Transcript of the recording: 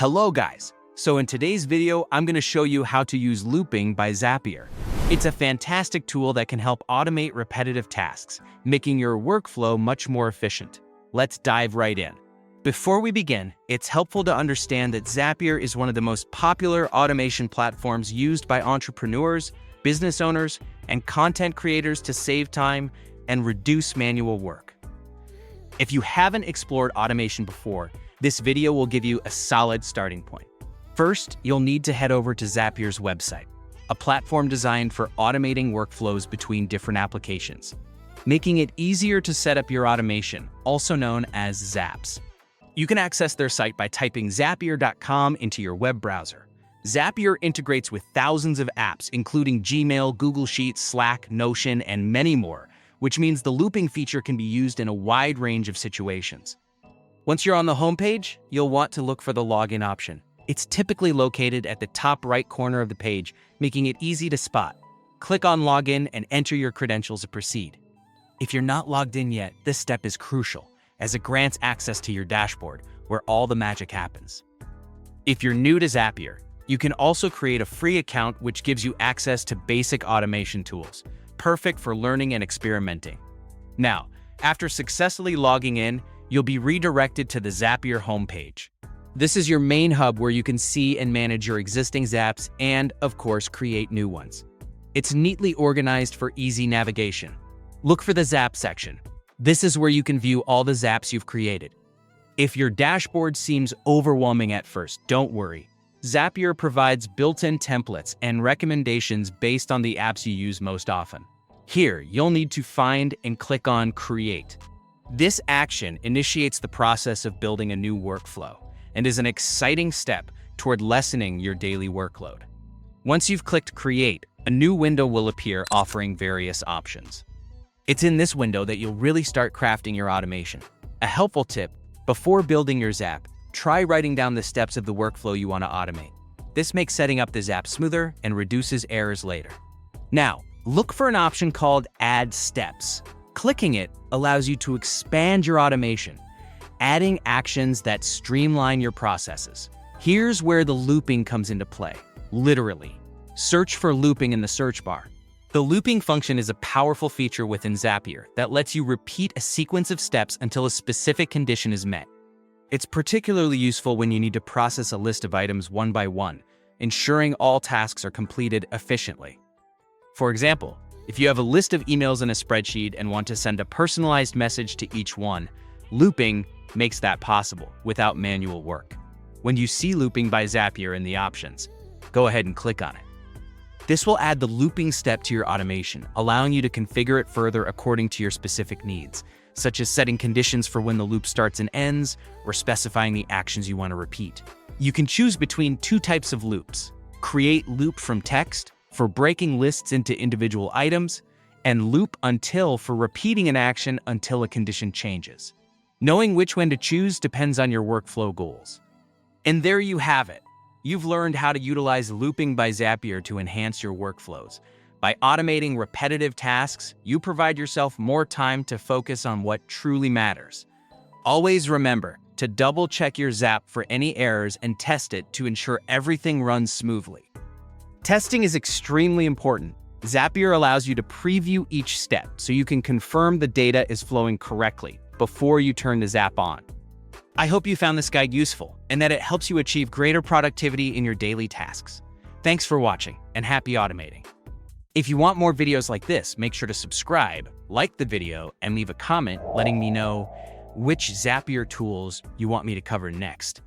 Hello guys! So in today's video, I'm going to show you how to use looping by Zapier. It's a fantastic tool that can help automate repetitive tasks, making your workflow much more efficient. Let's dive right in. Before we begin, it's helpful to understand that Zapier is one of the most popular automation platforms used by entrepreneurs, business owners, and content creators to save time and reduce manual work. If you haven't explored automation before, this video will give you a solid starting point. First, you'll need to head over to Zapier's website, a platform designed for automating workflows between different applications, making it easier to set up your automation, also known as Zaps. You can access their site by typing zapier.com into your web browser. Zapier integrates with thousands of apps, including Gmail, Google Sheets, Slack, Notion, and many more, which means the looping feature can be used in a wide range of situations. Once you're on the homepage, you'll want to look for the login option. It's typically located at the top right corner of the page, making it easy to spot. Click on Login and enter your credentials to proceed. If you're not logged in yet, this step is crucial, as it grants access to your dashboard, where all the magic happens. If you're new to Zapier, you can also create a free account which gives you access to basic automation tools, perfect for learning and experimenting. Now, after successfully logging in, you'll be redirected to the Zapier homepage. This is your main hub where you can see and manage your existing Zaps and, of course, create new ones. It's neatly organized for easy navigation. Look for the Zap section. This is where you can view all the Zaps you've created. If your dashboard seems overwhelming at first, don't worry. Zapier provides built-in templates and recommendations based on the apps you use most often. Here, you'll need to find and click on Create. This action initiates the process of building a new workflow and is an exciting step toward lessening your daily workload. Once you've clicked Create, a new window will appear offering various options. It's in this window that you'll really start crafting your automation. A helpful tip: before building your Zap, try writing down the steps of the workflow you want to automate. This makes setting up the Zap smoother and reduces errors later. Now, look for an option called Add Steps. Clicking it allows you to expand your automation, adding actions that streamline your processes. Here's where the looping comes into play. Literally, search for looping in the search bar. The looping function is a powerful feature within Zapier that lets you repeat a sequence of steps until a specific condition is met. It's particularly useful when you need to process a list of items one by one, ensuring all tasks are completed efficiently. For example, if you have a list of emails in a spreadsheet and want to send a personalized message to each one, looping makes that possible without manual work. When you see looping by Zapier in the options, go ahead and click on it. This will add the looping step to your automation, allowing you to configure it further according to your specific needs, such as setting conditions for when the loop starts and ends, or specifying the actions you want to repeat. You can choose between two types of loops: create loop from text, for breaking lists into individual items, and loop until for repeating an action until a condition changes. Knowing which one to choose depends on your workflow goals. And there you have it. You've learned how to utilize looping by Zapier to enhance your workflows. By automating repetitive tasks, you provide yourself more time to focus on what truly matters. Always remember to double-check your Zap for any errors and test it to ensure everything runs smoothly. Testing is extremely important. Zapier allows you to preview each step so you can confirm the data is flowing correctly before you turn the Zap on. I hope you found this guide useful and that it helps you achieve greater productivity in your daily tasks. Thanks for watching and happy automating. If you want more videos like this, make sure to subscribe, like the video, and leave a comment letting me know which Zapier tools you want me to cover next.